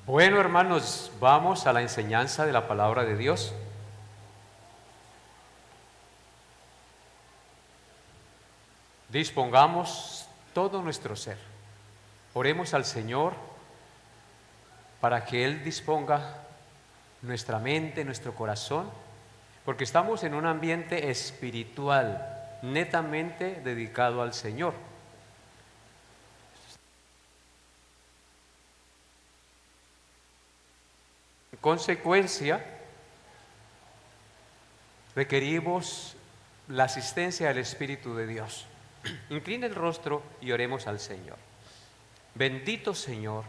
Bueno, hermanos, vamos a la enseñanza de la palabra de Dios. Dispongamos todo nuestro ser. Oremos al Señor para que Él disponga nuestra mente, nuestro corazón, porque estamos en un ambiente espiritual, netamente dedicado al Señor. En consecuencia, requerimos la asistencia del Espíritu de Dios. Inclina el rostro y oremos al Señor. Bendito Señor,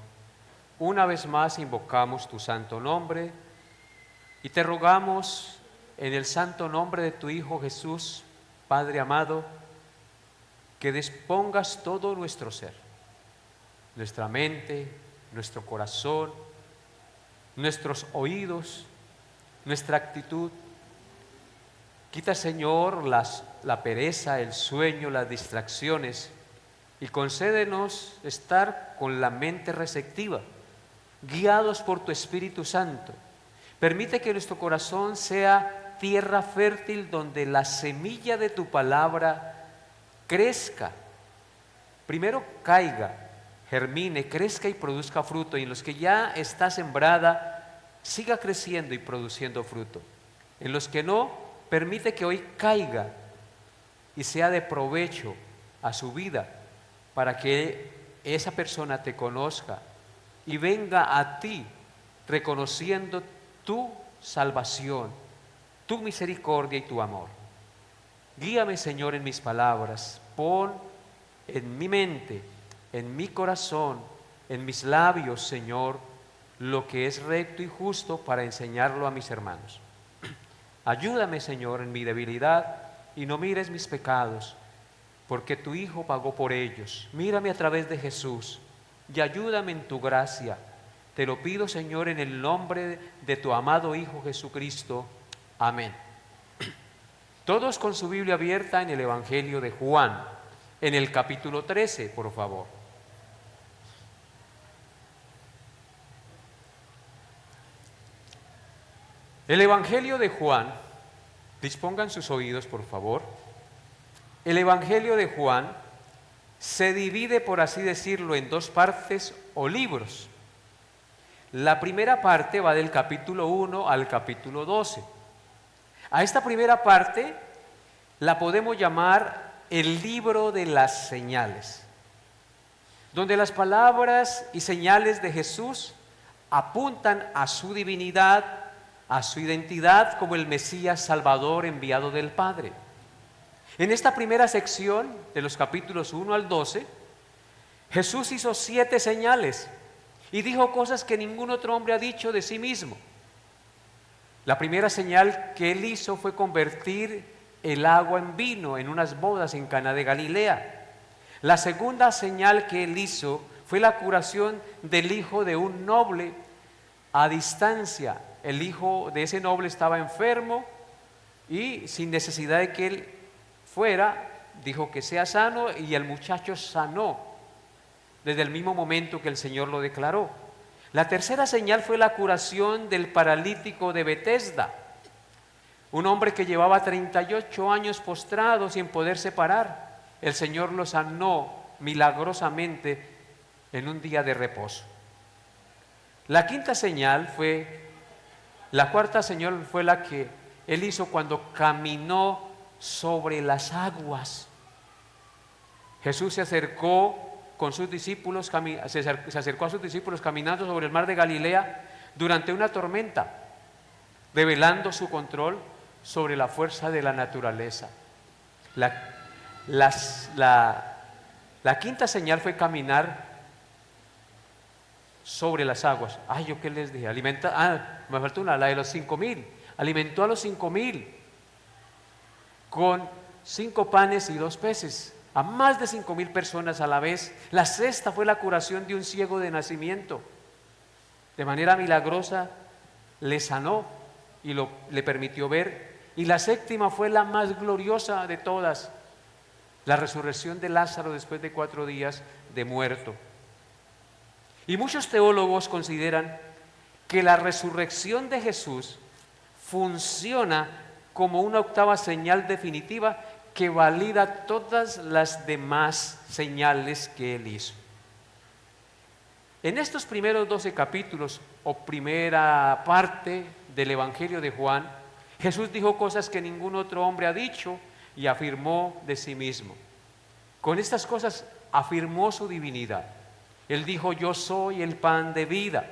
una vez más invocamos tu santo nombre y te rogamos en el santo nombre de tu Hijo Jesús, Padre amado, que dispongas todo nuestro ser, nuestra mente, nuestro corazón, nuestros oídos, nuestra actitud. Quita, Señor, la pereza, el sueño, las distracciones y concédenos estar con la mente receptiva, guiados por tu Espíritu Santo. Permite que nuestro corazón sea tierra fértil donde la semilla de tu palabra crezca. Primero caiga, germine, crezca y produzca fruto, y en los que ya está sembrada, siga creciendo y produciendo fruto. En los que no, permite que hoy caiga y sea de provecho a su vida, para que esa persona te conozca y venga a ti reconociendo tu salvación, tu misericordia y tu amor. Guíame, Señor, en mis palabras, pon en mi mente, en mi corazón, en mis labios, Señor, lo que es recto y justo para enseñarlo a mis hermanos. Ayúdame, Señor, en mi debilidad y no mires mis pecados, porque tu Hijo pagó por ellos. Mírame a través de Jesús y ayúdame en tu gracia. Te lo pido, Señor, en el nombre de tu amado Hijo Jesucristo. Amén. Todos con su Biblia abierta en el Evangelio de Juan, en el capítulo 13, por favor. El Evangelio de Juan, dispongan sus oídos, por favor. El Evangelio de Juan se divide, por así decirlo, en dos partes o libros. La primera parte va del capítulo 1 al capítulo 12. A esta primera parte la podemos llamar el libro de las señales, donde las palabras y señales de Jesús apuntan a su divinidad, a su identidad como el Mesías Salvador enviado del Padre. En esta primera sección, de los capítulos 1 al 12, Jesús hizo 7 señales y dijo cosas que ningún otro hombre ha dicho de sí mismo. La primera señal que él hizo fue convertir el agua en vino en unas bodas en Caná de Galilea. La segunda señal que él hizo fue la curación del hijo de un noble a distancia. El hijo de ese noble estaba enfermo y sin necesidad de que él fuera, dijo que sea sano, y el muchacho sanó desde el mismo momento que el Señor lo declaró. La tercera señal fue la curación del paralítico de Betesda, un hombre que llevaba 38 años postrado sin poderse parar. El Señor lo sanó milagrosamente en un día de reposo. La cuarta señal fue la que él hizo cuando caminó sobre las aguas. Jesús se acercó a sus discípulos caminando sobre el mar de Galilea durante una tormenta, revelando su control sobre la fuerza de la naturaleza. La quinta señal fue caminar sobre las aguas. ¿Yo qué les dije? Me faltó una, la de los 5,000. Alimentó a los 5,000 con 5 panes y 2 peces, a más de 5,000 personas a la vez. La sexta fue la curación de un ciego de nacimiento. De manera milagrosa le sanó y le permitió ver. Y la séptima fue la más gloriosa de todas, la resurrección de Lázaro después de 4 días de muerto. Y muchos teólogos consideran que la resurrección de Jesús funciona como una octava señal definitiva que valida todas las demás señales que Él hizo. En estos primeros 12 capítulos o primera parte del Evangelio de Juan, Jesús dijo cosas que ningún otro hombre ha dicho y afirmó de sí mismo. Con estas cosas afirmó su divinidad. Él dijo: yo soy el pan de vida.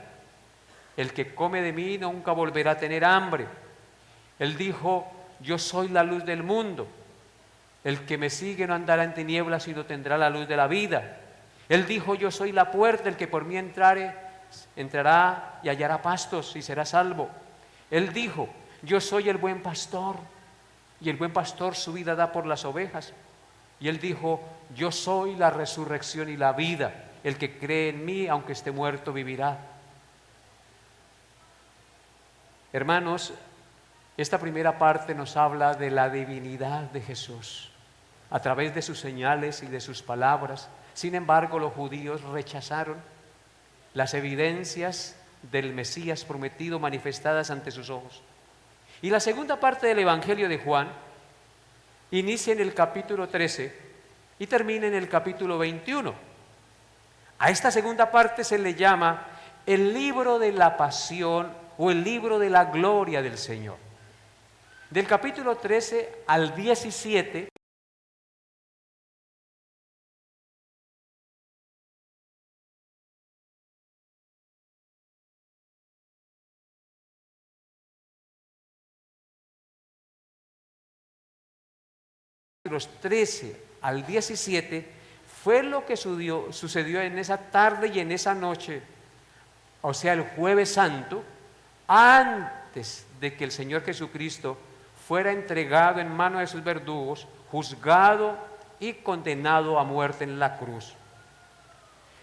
El que come de mí nunca volverá a tener hambre. Él dijo: yo soy la luz del mundo. El que me sigue no andará en tinieblas, sino tendrá la luz de la vida. Él dijo: yo soy la puerta, el que por mí entrará y hallará pastos y será salvo. Él dijo: yo soy el buen pastor, y el buen pastor su vida da por las ovejas. Y Él dijo: yo soy la resurrección y la vida. El que cree en mí, aunque esté muerto, vivirá. Hermanos, esta primera parte nos habla de la divinidad de Jesús a través de sus señales y de sus palabras. Sin embargo, los judíos rechazaron las evidencias del Mesías prometido manifestadas ante sus ojos. Y la segunda parte del Evangelio de Juan inicia en el capítulo 13 y termina en el capítulo 21. A esta segunda parte se le llama el libro de la pasión o el libro de la gloria del Señor. Del capítulo 13 al 17, los 13 al 17 fue lo que sucedió en esa tarde y en esa noche, o sea, el Jueves Santo, antes de que el Señor Jesucristo fuera entregado en manos de sus verdugos, juzgado y condenado a muerte en la cruz.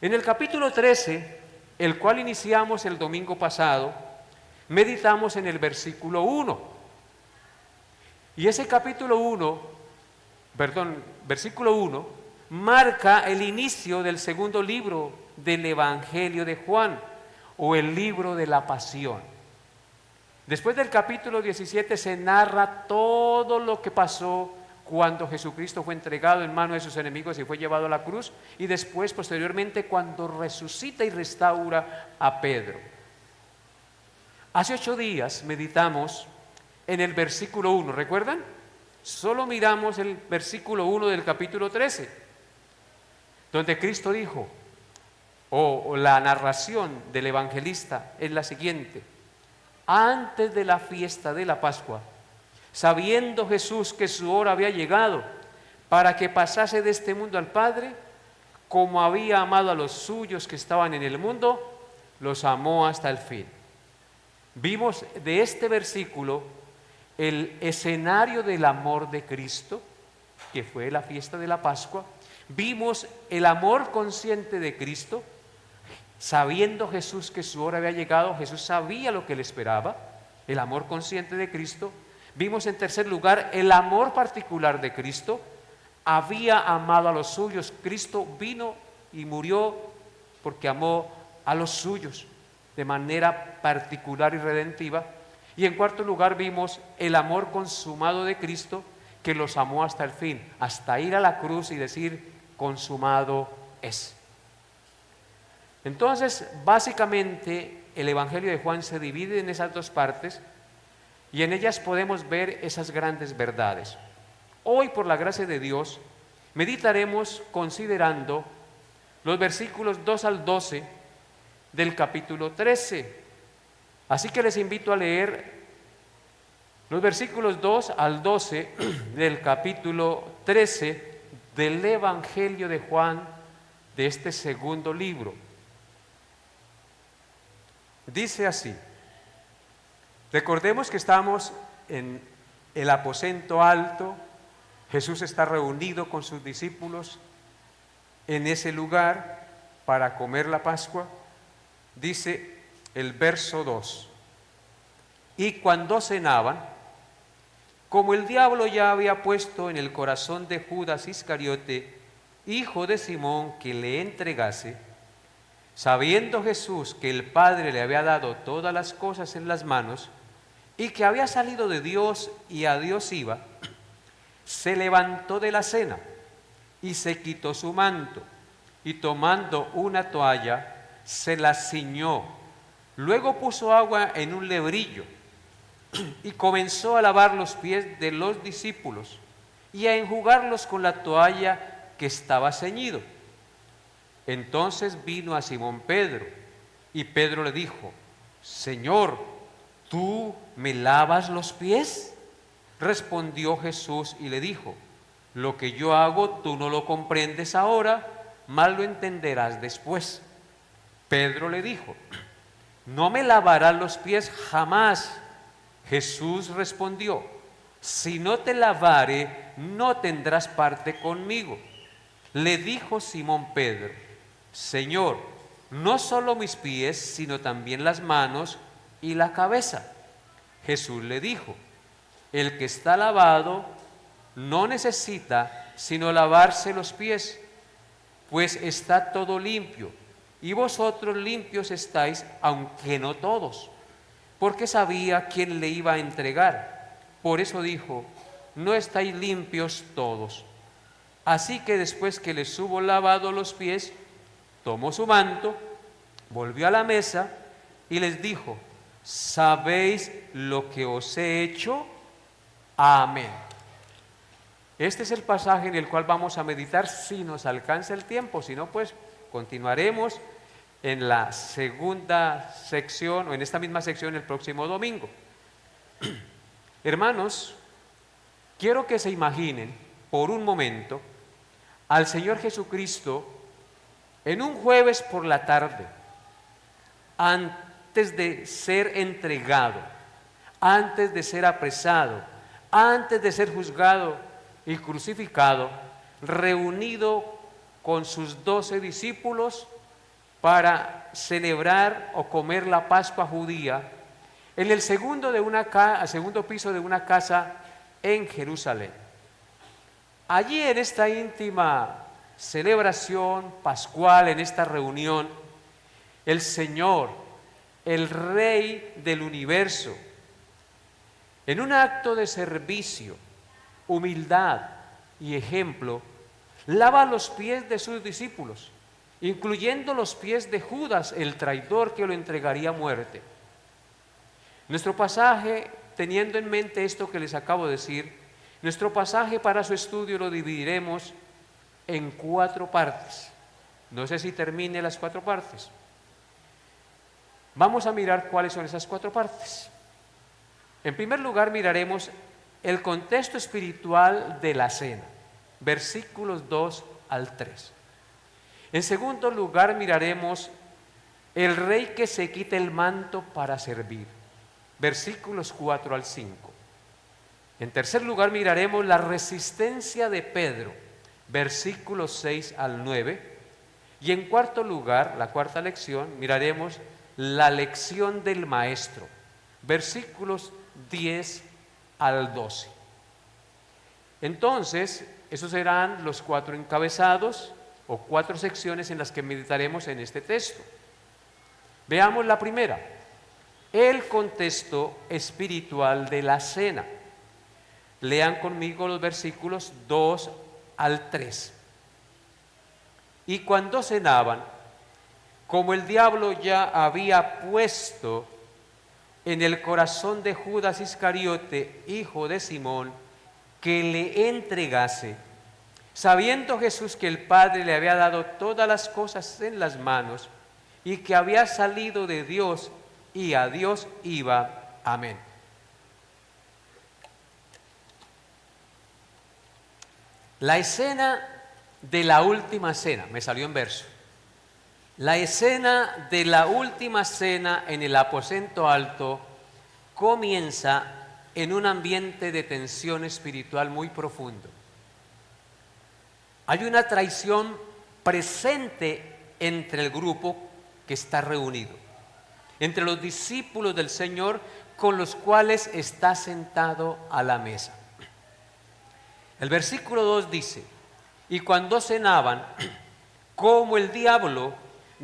En el capítulo 13, el cual iniciamos el domingo pasado, meditamos en el versículo 1. Y ese versículo 1, marca el inicio del segundo libro del Evangelio de Juan, o el libro de la pasión. Después del capítulo 17 se narra todo lo que pasó cuando Jesucristo fue entregado en manos de sus enemigos y fue llevado a la cruz, y después, posteriormente, cuando resucita y restaura a Pedro. Hace 8 días meditamos en el versículo 1, ¿recuerdan? Solo miramos el versículo 1 del capítulo 13, donde Cristo dijo, o la narración del evangelista es la siguiente: antes de la fiesta de la Pascua, sabiendo Jesús que su hora había llegado para que pasase de este mundo al Padre, como había amado a los suyos que estaban en el mundo, los amó hasta el fin. Vimos de este versículo el escenario del amor de Cristo, que fue la fiesta de la Pascua. Vimos el amor consciente de Cristo. Sabiendo Jesús que su hora había llegado, Jesús sabía lo que le esperaba, el amor consciente de Cristo. Vimos en tercer lugar el amor particular de Cristo. Había amado a los suyos. Cristo vino y murió porque amó a los suyos de manera particular y redentiva. Y en cuarto lugar vimos el amor consumado de Cristo, que los amó hasta el fin, hasta ir a la cruz y decir: consumado es. Entonces, básicamente, el Evangelio de Juan se divide en esas dos partes y en ellas podemos ver esas grandes verdades. Hoy, por la gracia de Dios, meditaremos considerando los versículos 2 al 12 del capítulo 13. Así que les invito a leer los versículos 2 al 12 del capítulo 13 del Evangelio de Juan, de este segundo libro. Dice así: recordemos que estamos en el aposento alto. Jesús está reunido con sus discípulos en ese lugar para comer la Pascua. Dice el verso 2: y cuando cenaban, como el diablo ya había puesto en el corazón de Judas Iscariote, hijo de Simón, que le entregase, Sabiendo Jesús que el Padre le había dado todas las cosas en las manos y que había salido de Dios y a Dios iba, se levantó de la cena y se quitó su manto y tomando una toalla se la ciñó. Luego puso agua en un lebrillo y comenzó a lavar los pies de los discípulos y a enjugarlos con la toalla que estaba ceñido. Entonces vino a Simón Pedro y Pedro le dijo: Señor, ¿tú me lavas los pies? Respondió Jesús y le dijo: lo que yo hago tú no lo comprendes ahora, mas lo entenderás después. Pedro le dijo: no me lavarás los pies jamás. Jesús respondió: si no te lavare, no tendrás parte conmigo. Le dijo Simón Pedro: Señor, no solo mis pies, sino también las manos y la cabeza. Jesús le dijo: el que está lavado no necesita sino lavarse los pies, pues está todo limpio, y vosotros limpios estáis, aunque no todos, porque sabía quién le iba a entregar. Por eso dijo: no estáis limpios todos. Así que después que les hubo lavado los pies, tomó su manto, volvió a la mesa y les dijo: ¿sabéis lo que os he hecho? Amén. Este es el pasaje en el cual vamos a meditar si nos alcanza el tiempo, si no, pues continuaremos en la segunda sección o en esta misma sección el próximo domingo. Hermanos, quiero que se imaginen por un momento al Señor Jesucristo en un jueves por la tarde, antes de ser entregado, antes de ser apresado, antes de ser juzgado y crucificado, reunido con sus 12 discípulos para celebrar o comer la Pascua judía en el segundo piso de una casa en Jerusalén. Allí, en esta íntima celebración pascual, en esta reunión, el Señor, el Rey del universo, en un acto de servicio, humildad y ejemplo, lava los pies de sus discípulos, incluyendo los pies de Judas, el traidor que lo entregaría a muerte. Nuestro pasaje, teniendo en mente esto que les acabo de decir, nuestro pasaje para su estudio lo dividiremos en 4 partes. No sé si termine las 4 partes. Vamos a mirar cuáles son esas 4 partes. En primer lugar, miraremos el contexto espiritual de la cena, versículos 2 al 3. En segundo lugar, miraremos el rey que se quita el manto para servir, versículos 4 al 5. En tercer lugar, miraremos la resistencia de Pedro, versículos 6 al 9. Y en cuarto lugar, la cuarta lección, miraremos la lección del maestro, versículos 10 al 12. Entonces, esos serán los 4 encabezados o 4 secciones en las que meditaremos en este texto. Veamos la primera, el contexto espiritual de la cena. Lean conmigo los versículos 2 al 3. Y cuando cenaban, como el diablo ya había puesto en el corazón de Judas Iscariote, hijo de Simón, que le entregase, sabiendo Jesús que el Padre le había dado todas las cosas en las manos y que había salido de Dios y a Dios iba. Amén. La escena de la última cena, me salió en verso. La escena de la última cena en el aposento alto comienza en un ambiente de tensión espiritual muy profundo. Hay una traición presente entre el grupo que está reunido, entre los discípulos del Señor con los cuales está sentado a la mesa. El versículo 2 dice: y cuando cenaban, como el diablo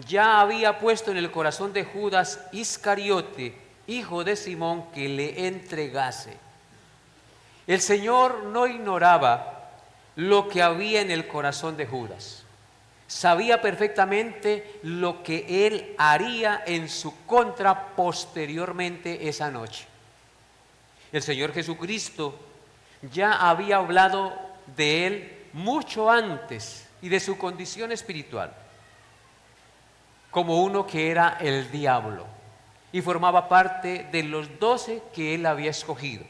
ya había puesto en el corazón de Judas Iscariote, hijo de Simón, que le entregase. El Señor no ignoraba lo que había en el corazón de Judas. Sabía perfectamente lo que él haría en su contra posteriormente esa noche. El Señor Jesucristo ya había hablado de él mucho antes y de su condición espiritual, como uno que era el diablo y formaba parte de los 12 que él había escogido.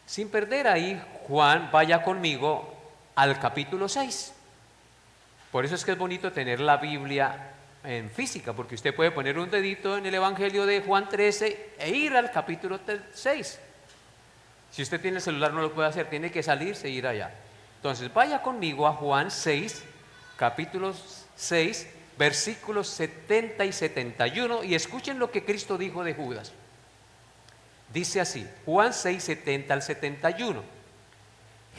Sin perder ahí, Juan, vaya conmigo al capítulo 6. Por eso es que es bonito tener la Biblia en física, porque usted puede poner un dedito en el Evangelio de Juan 13 e ir al capítulo 6. Si usted tiene el celular no lo puede hacer, tiene que salirse e ir allá. Entonces vaya conmigo a Juan 6, capítulo 6, versículos 70 y 71, y escuchen lo que Cristo dijo de Judas. Dice así, Juan 6, 70 al 71.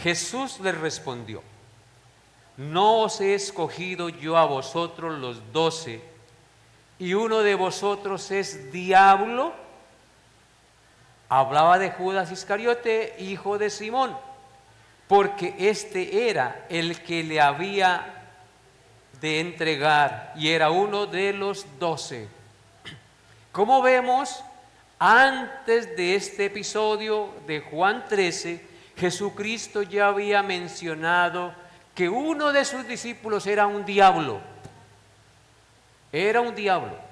Jesús les respondió: no os he escogido yo a vosotros los 12, y uno de vosotros es diablo. Hablaba de Judas Iscariote, hijo de Simón, porque este era el que le había de entregar y era uno de los 12. Como vemos, antes de este episodio de Juan 13, Jesucristo ya había mencionado que uno de sus discípulos era un diablo. Era un diablo.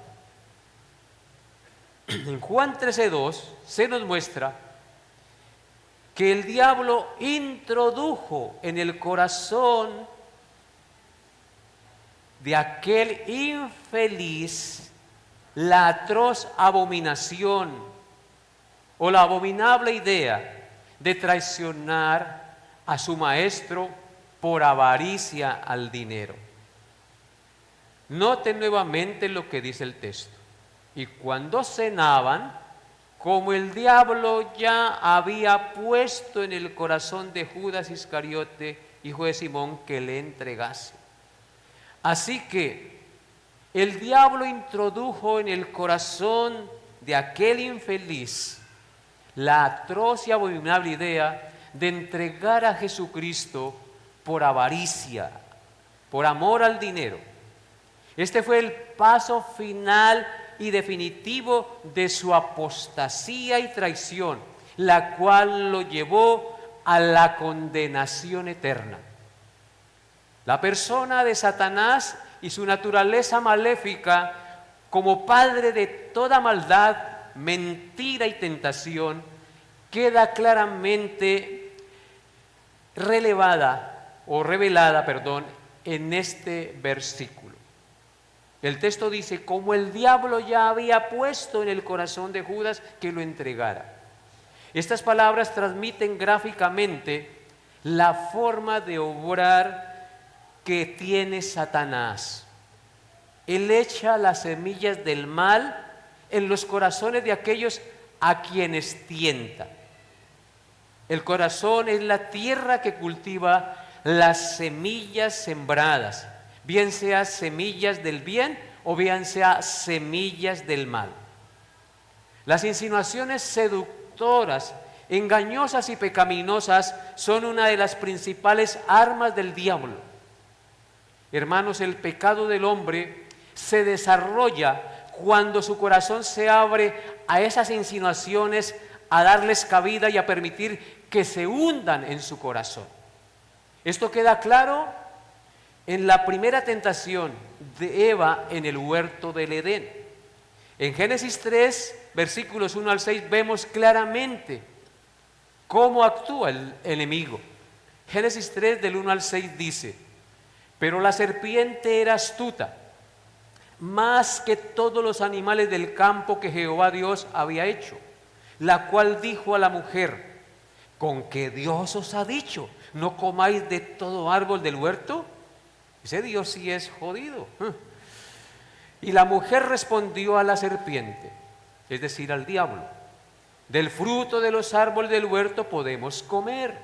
En Juan 13:2 se nos muestra que el diablo introdujo en el corazón de aquel infeliz la atroz abominación o la abominable idea de traicionar a su maestro por avaricia al dinero. Noten nuevamente lo que dice el texto. Y cuando cenaban, como el diablo ya había puesto en el corazón de Judas Iscariote, hijo de Simón, que le entregase. Así que el diablo introdujo en el corazón de aquel infeliz la atroz y abominable idea de entregar a Jesucristo por avaricia, por amor al dinero. Este fue el paso final y definitivo de su apostasía y traición, la cual lo llevó a la condenación eterna. La persona de Satanás y su naturaleza maléfica, como padre de toda maldad, mentira y tentación, queda claramente revelada en este versículo. El texto dice, como el diablo ya había puesto en el corazón de Judas que lo entregara. Estas palabras transmiten gráficamente la forma de obrar que tiene Satanás. Él echa las semillas del mal en los corazones de aquellos a quienes tienta. El corazón es la tierra que cultiva las semillas sembradas, bien sea semillas del bien o bien sea semillas del mal. Las insinuaciones seductoras, engañosas y pecaminosas son una de las principales armas del diablo. Hermanos, el pecado del hombre se desarrolla cuando su corazón se abre a esas insinuaciones, a darles cabida y a permitir que se hundan en su corazón. Esto queda claro en la primera tentación de Eva en el huerto del Edén. En Génesis 3, versículos 1 al 6, vemos claramente cómo actúa el enemigo. Génesis 3, del 1 al 6 dice: pero la serpiente era astuta, más que todos los animales del campo que Jehová Dios había hecho, la cual dijo a la mujer: ¿con qué Dios os ha dicho, no comáis de todo árbol del huerto? Ese Dios sí es jodido. Y la mujer respondió a la serpiente, es decir, al diablo: del fruto de los árboles del huerto podemos comer,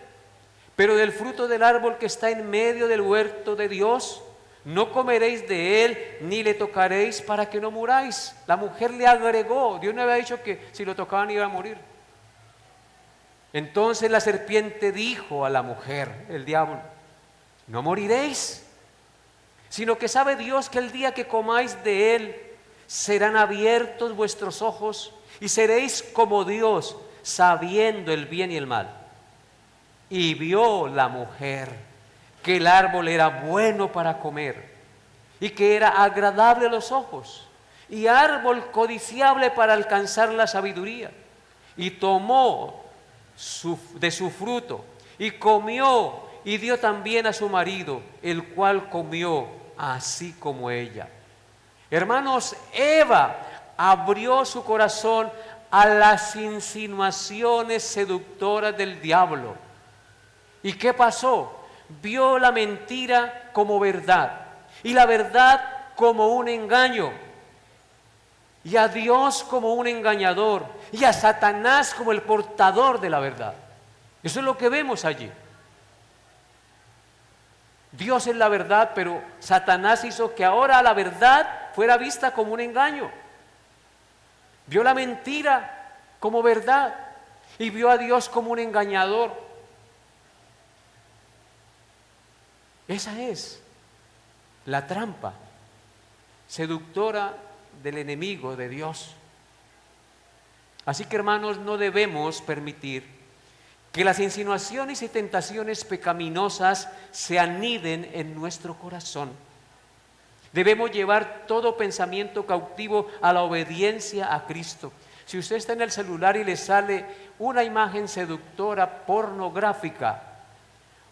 pero del fruto del árbol que está en medio del huerto de Dios, no comeréis de él ni le tocaréis para que no muráis. La mujer le agregó, Dios no había dicho que si lo tocaban iba a morir. Entonces la serpiente dijo a la mujer, el diablo, no moriréis, sino que sabe Dios que el día que comáis de él serán abiertos vuestros ojos y seréis como Dios, sabiendo el bien y el mal. Y vio la mujer que el árbol era bueno para comer y que era agradable a los ojos y árbol codiciable para alcanzar la sabiduría. Y tomó de su fruto y comió y dio también a su marido, el cual comió así como ella. Hermanos, Eva abrió su corazón a las insinuaciones seductoras del diablo. ¿Y qué pasó? Vio la mentira como verdad y la verdad como un engaño, y a Dios como un engañador y a Satanás como el portador de la verdad. Eso es lo que vemos allí. Dios es la verdad, pero Satanás hizo que ahora la verdad fuera vista como un engaño. Vio la mentira como verdad y vio a Dios como un engañador. Esa es la trampa seductora del enemigo de Dios. Así que, hermanos, no debemos permitir que las insinuaciones y tentaciones pecaminosas se aniden en nuestro corazón. Debemos llevar todo pensamiento cautivo a la obediencia a Cristo. Si usted está en el celular y le sale una imagen seductora pornográfica,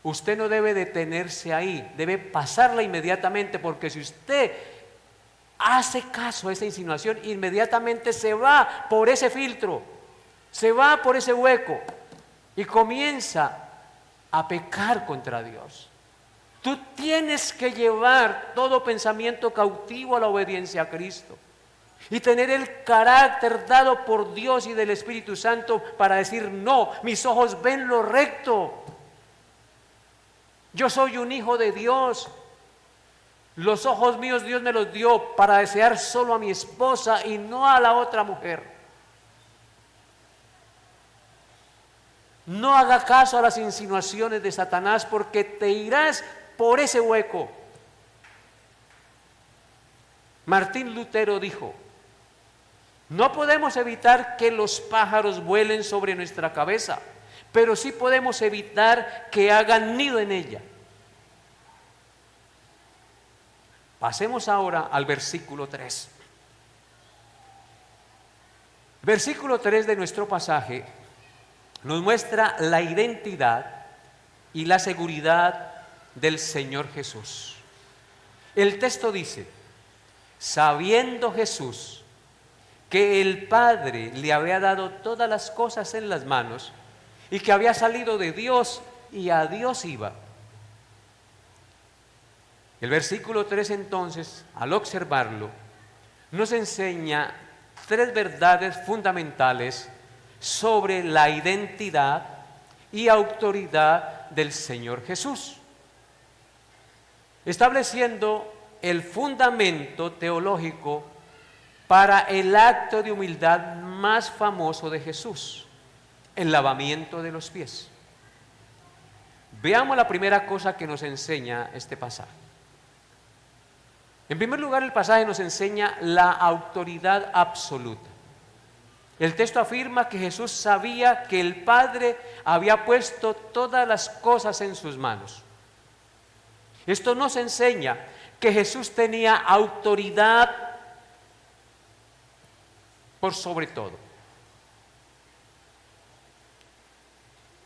usted no debe detenerse ahí, debe pasarla inmediatamente, porque si usted hace caso a esa insinuación, inmediatamente se va por ese filtro, se va por ese hueco y comienza a pecar contra Dios. Tú tienes que llevar todo pensamiento cautivo a la obediencia a Cristo y tener el carácter dado por Dios y del Espíritu Santo para decir: no, mis ojos ven lo recto. Yo soy un hijo de Dios. Los ojos míos Dios me los dio para desear solo a mi esposa y no a la otra mujer. No haga caso a las insinuaciones de Satanás, porque te irás por ese hueco. Martín Lutero dijo: no podemos evitar que los pájaros vuelen sobre nuestra cabeza, pero sí podemos evitar que hagan nido en ella. Pasemos ahora al versículo 3. Versículo 3 de nuestro pasaje nos muestra la identidad y la seguridad del Señor Jesús. El texto dice: sabiendo Jesús que el Padre le había dado todas las cosas en las manos y que había salido de Dios y a Dios iba. El versículo 3 entonces, al observarlo, nos enseña tres verdades fundamentales sobre la identidad y autoridad del Señor Jesús, estableciendo el fundamento teológico para el acto de humildad más famoso de Jesús: el lavamiento de los pies. Veamos la primera cosa que nos enseña este pasaje. En primer lugar, el pasaje nos enseña la autoridad absoluta. El texto afirma que Jesús sabía que el Padre había puesto todas las cosas en sus manos. Esto nos enseña que Jesús tenía autoridad por sobre todo.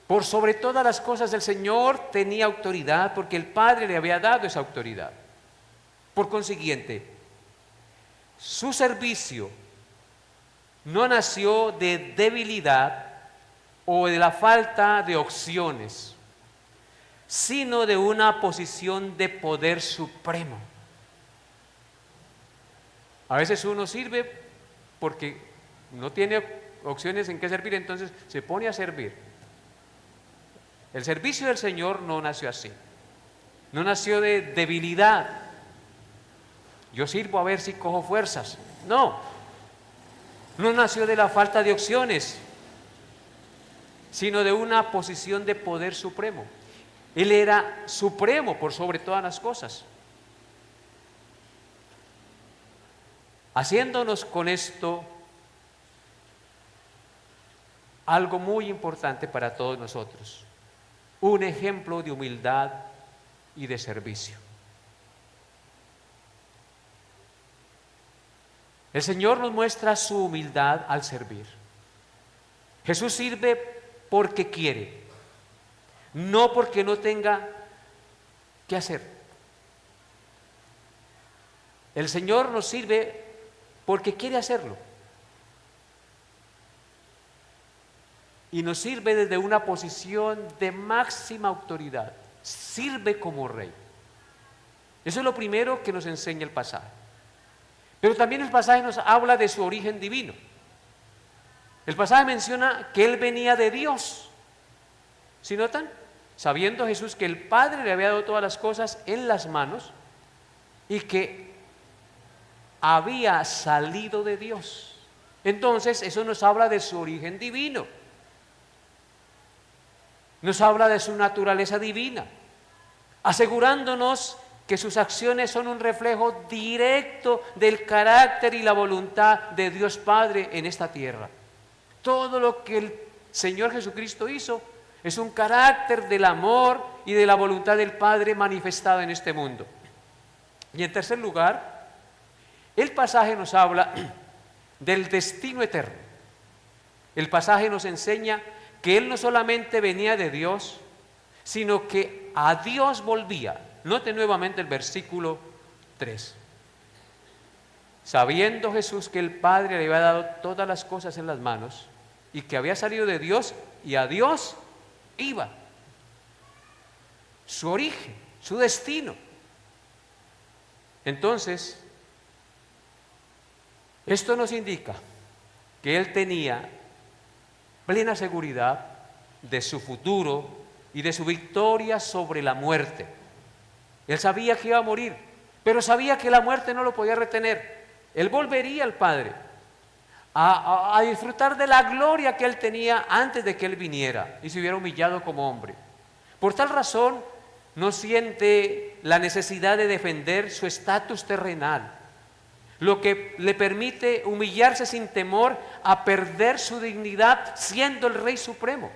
Por sobre todas las cosas el Señor tenía autoridad, porque el Padre le había dado esa autoridad. Por consiguiente, su servicio no nació de debilidad o de la falta de opciones, sino de una posición de poder supremo. A veces uno sirve porque no tiene opciones en qué servir, entonces se pone a servir. El servicio del Señor no nació así, no nació de debilidad, yo sirvo a ver si cojo fuerzas. No, no nació de la falta de opciones, sino de una posición de poder supremo. Él era supremo por sobre todas las cosas. Haciéndonos con esto algo muy importante para todos nosotros, un ejemplo de humildad y de servicio. El Señor nos muestra su humildad al servir. Jesús sirve porque quiere, no porque no tenga que hacer. El Señor nos sirve porque quiere hacerlo. Y nos sirve desde una posición de máxima autoridad. Sirve como rey. Eso es lo primero que nos enseña el pasaje. Pero también el pasaje nos habla de su origen divino. El pasaje menciona que Él venía de Dios. ¿Sí notan? Sabiendo Jesús que el Padre le había dado todas las cosas en las manos y que había salido de Dios. Entonces eso nos habla de su origen divino. Nos habla de su naturaleza divina, asegurándonos que sus acciones son un reflejo directo del carácter y la voluntad de Dios Padre en esta tierra. Todo lo que el Señor Jesucristo hizo es un carácter del amor y de la voluntad del Padre manifestado en este mundo. Y en tercer lugar, el pasaje nos habla del destino eterno. El pasaje nos enseña que Él no solamente venía de Dios, sino que a Dios volvía. Note nuevamente el versículo 3. Sabiendo Jesús que el Padre le había dado todas las cosas en las manos y que había salido de Dios y a Dios iba. Su origen, su destino. Entonces, esto nos indica que Él tenía plena seguridad de su futuro y de su victoria sobre la muerte. Él sabía que iba a morir, pero sabía que la muerte no lo podía retener. Él volvería al Padre a disfrutar de la gloria que Él tenía antes de que Él viniera y se hubiera humillado como hombre. Por tal razón, no siente la necesidad de defender su estatus terrenal, lo que le permite humillarse sin temor a perder su dignidad siendo el Rey Supremo.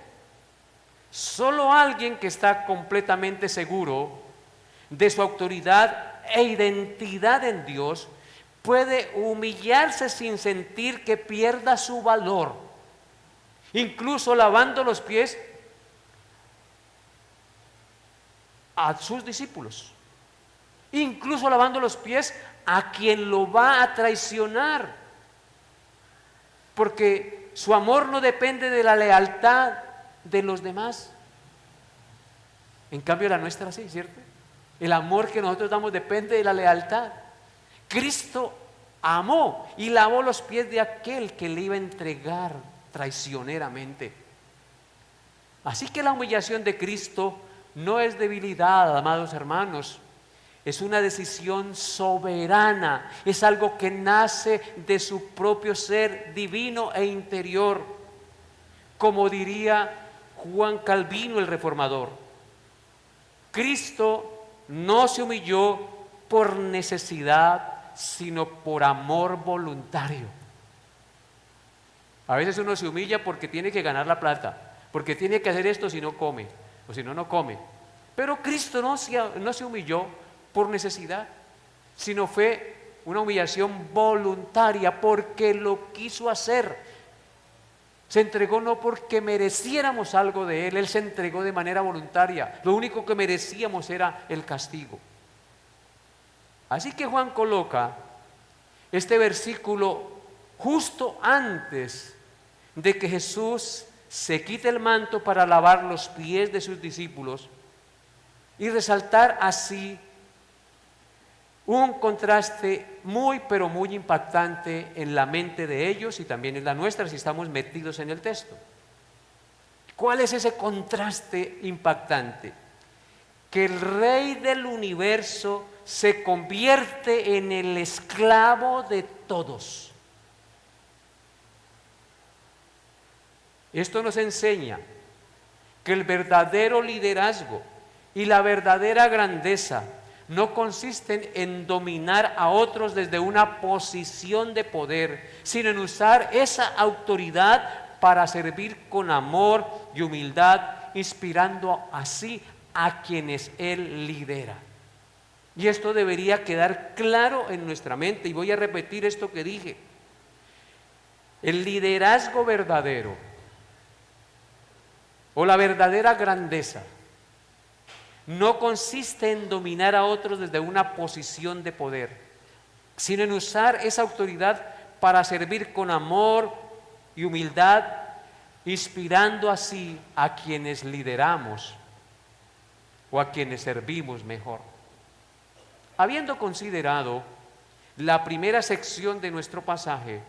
Solo alguien que está completamente seguro de su autoridad e identidad en Dios puede humillarse sin sentir que pierda su valor, incluso lavando los pies a sus discípulos, incluso lavando los pies a quien lo va a traicionar, porque su amor no depende de la lealtad de los demás. En cambio la nuestra sí, ¿cierto? El amor que nosotros damos depende de la lealtad. Cristo amó y lavó los pies de aquel que le iba a entregar traicioneramente. Así que la humillación de Cristo no es debilidad, amados hermanos. Es una decisión soberana, es algo que nace de su propio ser divino e interior. Como diría Juan Calvino el reformador, Cristo no se humilló por necesidad, sino por amor voluntario. A veces uno se humilla porque tiene que ganar la plata, porque tiene que hacer esto si no come, o si no, no come. Pero Cristo no se humilló por necesidad, sino fue una humillación voluntaria porque lo quiso hacer. Se entregó no porque mereciéramos algo de Él, Él se entregó de manera voluntaria. Lo único que merecíamos era el castigo. Así que Juan coloca este versículo justo antes de que Jesús se quite el manto para lavar los pies de sus discípulos y resaltar así un contraste muy pero muy impactante en la mente de ellos y también en la nuestra si estamos metidos en el texto. ¿Cuál es ese contraste impactante? Que el Rey del universo se convierte en el esclavo de todos. Esto nos enseña que el verdadero liderazgo y la verdadera grandeza no consisten en dominar a otros desde una posición de poder, sino en usar esa autoridad para servir con amor y humildad, inspirando así a quienes Él lidera. Y esto debería quedar claro en nuestra mente, y voy a repetir esto que dije. El liderazgo verdadero o la verdadera grandeza no consiste en dominar a otros desde una posición de poder, sino en usar esa autoridad para servir con amor y humildad, inspirando así a quienes lideramos o a quienes servimos mejor. Habiendo considerado la primera sección de nuestro pasaje,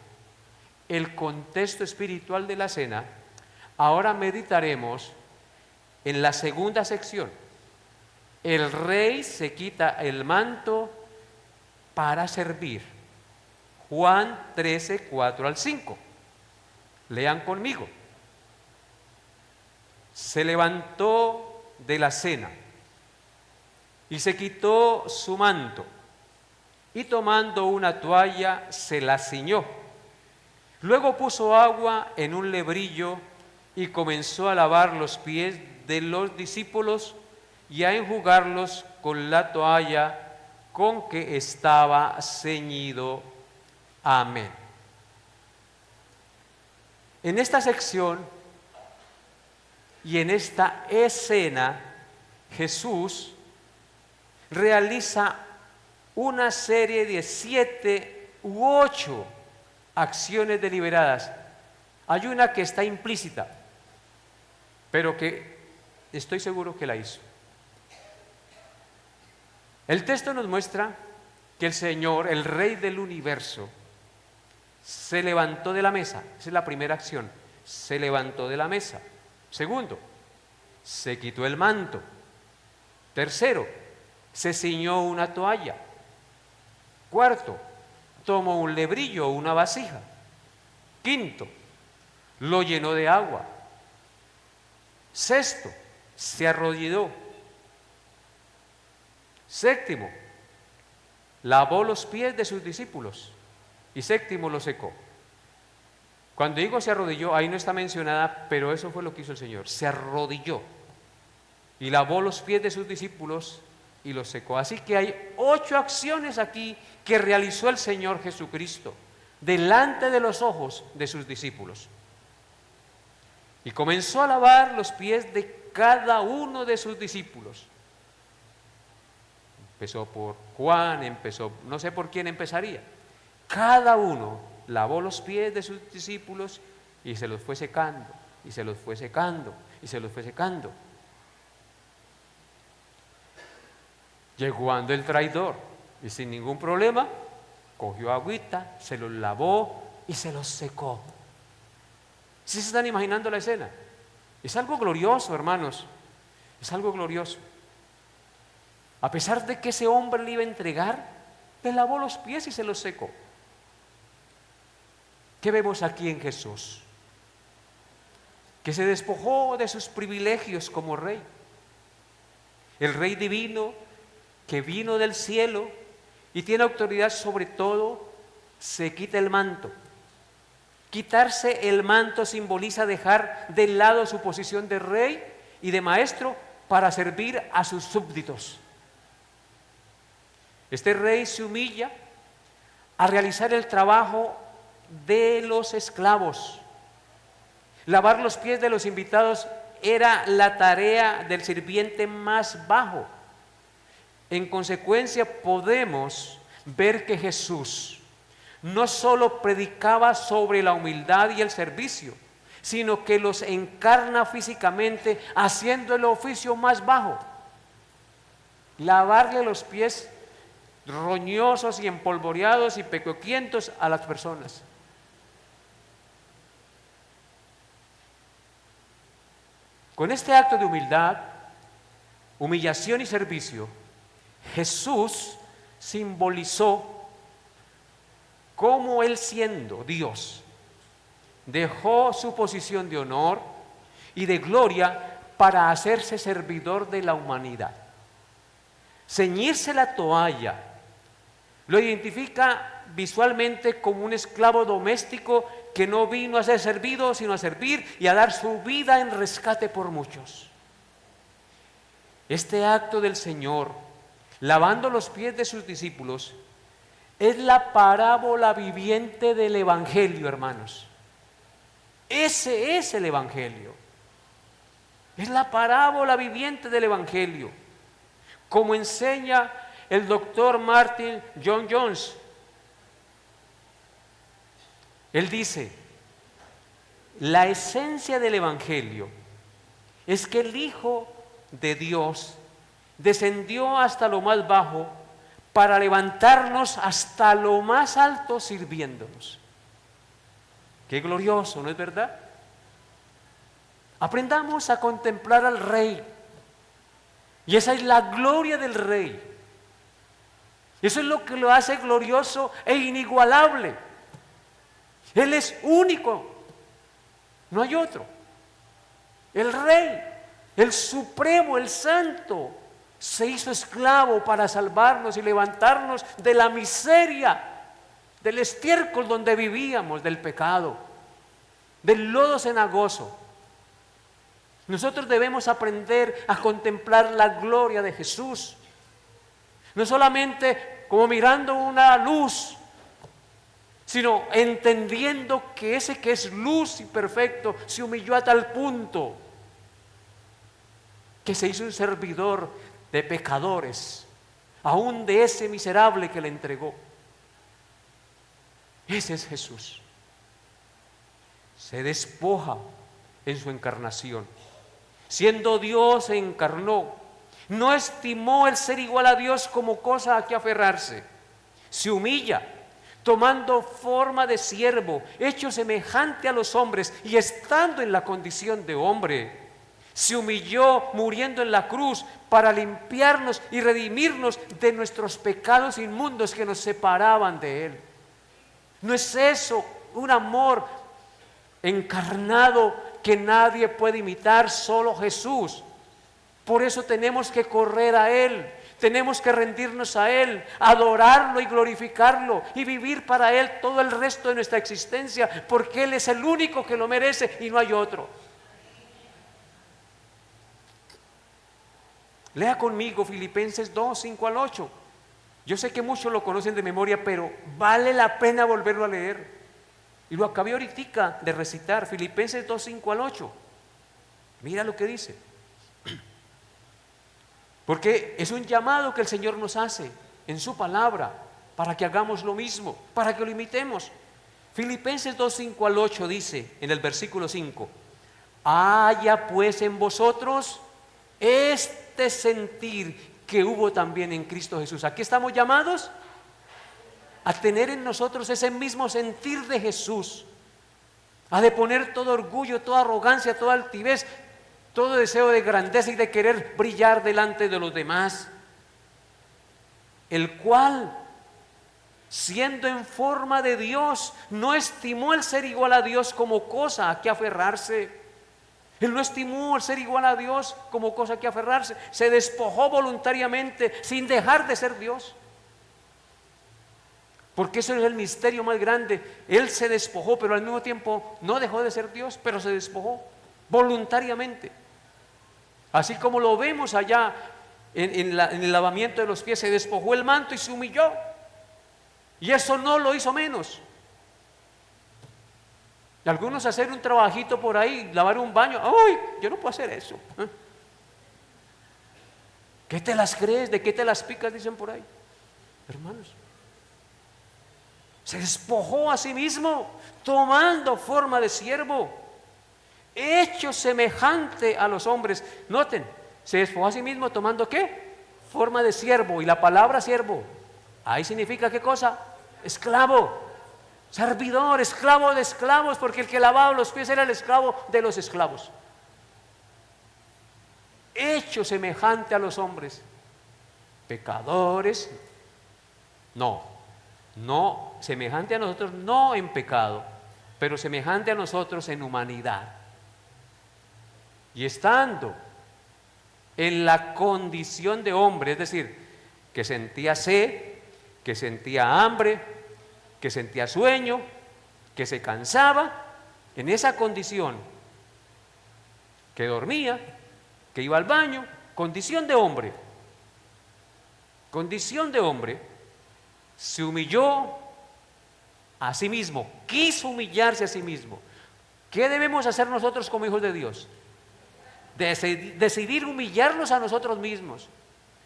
el contexto espiritual de la cena, ahora meditaremos en la segunda sección. El rey se quita el manto para servir. Juan 13, 4 al 5. Lean conmigo. Se levantó de la cena y se quitó su manto, y tomando una toalla se la ciñó. Luego puso agua en un lebrillo y comenzó a lavar los pies de los discípulos y a enjugarlos con la toalla con que estaba ceñido. Amén. En esta sección y en esta escena, Jesús realiza una serie de 7 u 8 acciones deliberadas. Hay una que está implícita, pero que estoy seguro que la hizo. El texto nos muestra que el Señor, el Rey del universo, se levantó de la mesa. Esa es la primera acción. Se levantó de la mesa. Segundo, se quitó el manto. Tercero, se ciñó una toalla. Cuarto, tomó un lebrillo o una vasija. Quinto, lo llenó de agua. Sexto, se arrodilló. Séptimo, lavó los pies de sus discípulos. Y séptimo, lo secó. Cuando digo se arrodilló, ahí no está mencionada, pero eso fue lo que hizo el Señor. Se arrodilló y lavó los pies de sus discípulos y los secó. Así que hay 8 acciones aquí que realizó el Señor Jesucristo delante de los ojos de sus discípulos. Y comenzó a lavar los pies de cada uno de sus discípulos. Empezó por Juan, no sé por quién empezaría. Cada uno lavó los pies de sus discípulos y se los fue secando, y se los fue secando, y se los fue secando. Llegó el traidor y sin ningún problema cogió agüita, se los lavó y se los secó. ¿Sí se están imaginando la escena? Es algo glorioso, hermanos, es algo glorioso. A pesar de que ese hombre le iba a entregar, le lavó los pies y se los secó. ¿Qué vemos aquí en Jesús? Que se despojó de sus privilegios como rey. El rey divino que vino del cielo y tiene autoridad sobre todo, se quita el manto. Quitarse el manto simboliza dejar de lado su posición de rey y de maestro para servir a sus súbditos. Este rey se humilla a realizar el trabajo de los esclavos. Lavar los pies de los invitados era la tarea del sirviente más bajo. En consecuencia, podemos ver que Jesús no solo predicaba sobre la humildad y el servicio, sino que los encarna físicamente haciendo el oficio más bajo. Lavarle los pies roñosos y empolvoreados y pecoquientos a las personas. Con este acto de humildad, humillación y servicio, Jesús simbolizó cómo Él, siendo Dios, dejó su posición de honor y de gloria para hacerse servidor de la humanidad. Ceñirse la toalla lo identifica visualmente como un esclavo doméstico que no vino a ser servido, sino a servir y a dar su vida en rescate por muchos. Este acto del Señor, lavando los pies de sus discípulos, es la parábola viviente del Evangelio, hermanos. Ese es el Evangelio. Es la parábola viviente del Evangelio. Como enseña el doctor Martin Lloyd-Jones. Él dice: la esencia del Evangelio es que el Hijo de Dios descendió hasta lo más bajo para levantarnos hasta lo más alto sirviéndonos. Qué glorioso, ¿no es verdad? Aprendamos a contemplar al Rey. Y esa es la gloria del Rey. Eso es lo que lo hace glorioso e inigualable. Él es único, no hay otro. El Rey, el Supremo, el Santo, se hizo esclavo para salvarnos y levantarnos de la miseria, del estiércol donde vivíamos, del pecado, del lodo cenagoso. Nosotros debemos aprender a contemplar la gloria de Jesús. No solamente como mirando una luz, sino entendiendo que ese que es luz y perfecto se humilló a tal punto que se hizo un servidor de pecadores, aún de ese miserable que le entregó. Ese es Jesús. Se despoja en su encarnación. Siendo Dios, se encarnó. No estimó el ser igual a Dios como cosa a que aferrarse. Se humilla, tomando forma de siervo, hecho semejante a los hombres, y estando en la condición de hombre, se humilló muriendo en la cruz para limpiarnos y redimirnos de nuestros pecados inmundos que nos separaban de Él. ¿No es eso un amor encarnado que nadie puede imitar? Solo Jesús. Por eso tenemos que correr a Él, tenemos que rendirnos a Él, adorarlo y glorificarlo y vivir para Él todo el resto de nuestra existencia, porque Él es el único que lo merece y no hay otro. Lea conmigo Filipenses 2, 5 al 8. Yo sé que muchos lo conocen de memoria, pero vale la pena volverlo a leer. Y lo acabé ahorita de recitar, Filipenses 2, 5 al 8. Mira lo que dice. Porque es un llamado que el Señor nos hace en su palabra para que hagamos lo mismo, para que lo imitemos. Filipenses 2, 5 al 8 dice en el versículo 5: haya pues en vosotros este sentir que hubo también en Cristo Jesús. Aquí estamos llamados a tener en nosotros ese mismo sentir de Jesús, a deponer todo orgullo, toda arrogancia, toda altivez, todo deseo de grandeza y de querer brillar delante de los demás, el cual, siendo en forma de Dios, no estimó el ser igual a Dios como cosa a que aferrarse. Él no estimó el ser igual a Dios como cosa a que aferrarse. Se despojó voluntariamente sin dejar de ser Dios. Porque eso es el misterio más grande. Él se despojó, pero al mismo tiempo no dejó de ser Dios, pero se despojó voluntariamente. Así como lo vemos allá en el lavamiento de los pies, se despojó el manto y se humilló. Y eso no lo hizo menos. Y algunos hacer un trabajito por ahí, lavar un baño, ¡ay! Yo no puedo hacer eso. ¿Qué te las crees? ¿De qué te las picas? Dicen por ahí. Hermanos, se despojó a sí mismo, tomando forma de siervo, hecho semejante a los hombres. Noten, se despojó a sí mismo tomando ¿qué? Forma de siervo. Y la palabra siervo, ahí significa ¿qué cosa? Esclavo, servidor, esclavo de esclavos, porque el que lavaba los pies era el esclavo de los esclavos. Hecho semejante a los hombres, pecadores, No, semejante a nosotros, no en pecado, pero semejante a nosotros en humanidad. Y estando en la condición de hombre, es decir, que sentía sed, que sentía hambre, que sentía sueño, que se cansaba, en esa condición, que dormía, que iba al baño, condición de hombre, se humilló a sí mismo, quiso humillarse a sí mismo. ¿Qué debemos hacer nosotros como hijos de Dios? Decidir humillarnos a nosotros mismos.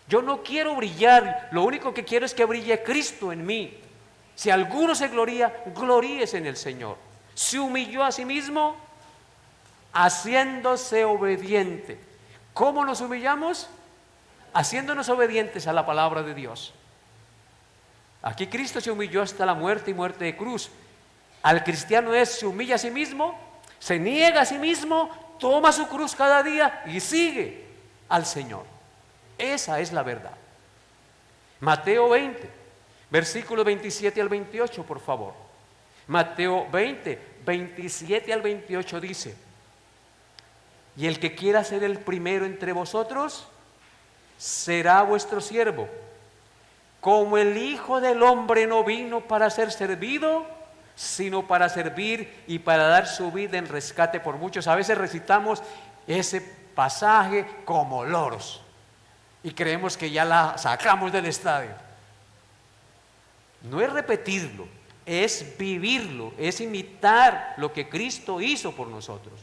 Yo no quiero brillar, lo único que quiero es que brille Cristo en mí. Si alguno se gloría, gloríese en el Señor. Se humilló a sí mismo, haciéndose obediente. ¿Cómo nos humillamos? Haciéndonos obedientes a la palabra de Dios. Aquí Cristo se humilló hasta la muerte y muerte de cruz. Al cristiano se humilla a sí mismo, se niega a sí mismo, toma su cruz cada día y sigue al Señor. Esa es la verdad. Mateo 20, versículos 27 al 28, por favor. Mateo 20, 27 al 28 dice: y el que quiera ser el primero entre vosotros, será vuestro siervo. Como el Hijo del Hombre no vino para ser servido, sino para servir y para dar su vida en rescate por muchos. A veces recitamos ese pasaje como loros y creemos que ya la sacamos del estadio. No es repetirlo, es vivirlo, es imitar lo que Cristo hizo por nosotros.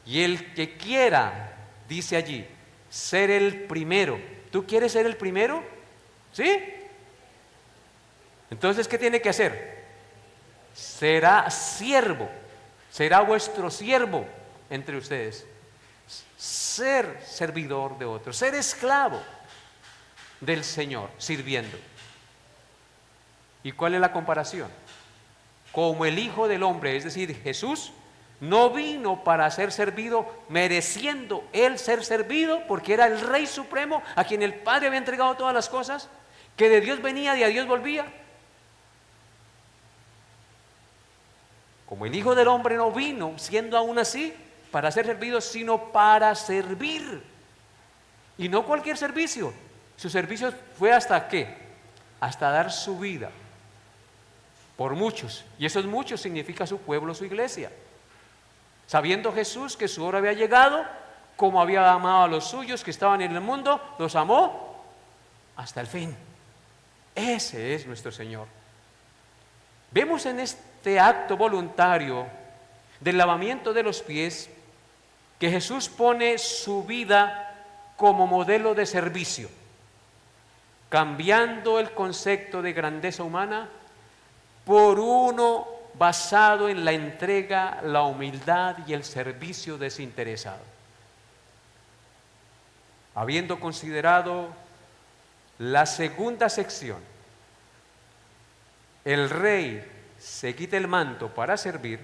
Y el que quiera, dice allí, ser el primero. ¿Tú quieres ser el primero? ¿Sí? Entonces, ¿qué tiene que hacer? Será siervo, será vuestro siervo entre ustedes. Ser servidor de otros, ser esclavo del Señor, sirviendo. ¿Y cuál es la comparación? Como el Hijo del Hombre, es decir, Jesús, no vino para ser servido, mereciendo él ser servido, porque era el Rey Supremo, a quien el Padre había entregado todas las cosas, que de Dios venía y a Dios volvía. Como el Hijo del Hombre no vino, siendo aún así, para ser servido, sino para servir. Y no cualquier servicio. Su servicio fue hasta ¿qué? Hasta dar su vida por muchos. Y esos muchos significa su pueblo, su iglesia. Sabiendo Jesús que su hora había llegado, como había amado a los suyos que estaban en el mundo, los amó hasta el fin. Ese es nuestro Señor. Vemos en este acto voluntario del lavamiento de los pies que Jesús pone su vida como modelo de servicio, cambiando el concepto de grandeza humana por uno basado en la entrega, la humildad y el servicio desinteresado. Habiendo considerado la segunda sección, el rey se quita el manto para servir,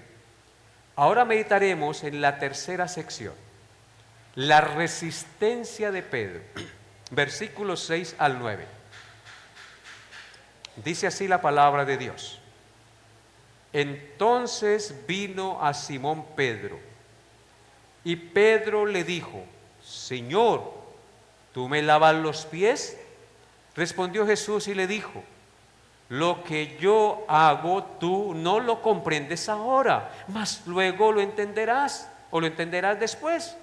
ahora meditaremos en la tercera sección, la resistencia de Pedro, versículos 6 al 9. Dice así la palabra de Dios. Entonces vino a Simón Pedro, y Pedro le dijo: Señor, ¿tú me lavas los pies? Respondió Jesús y le dijo: lo que yo hago tú no lo comprendes ahora, mas luego lo entenderás, o lo entenderás después.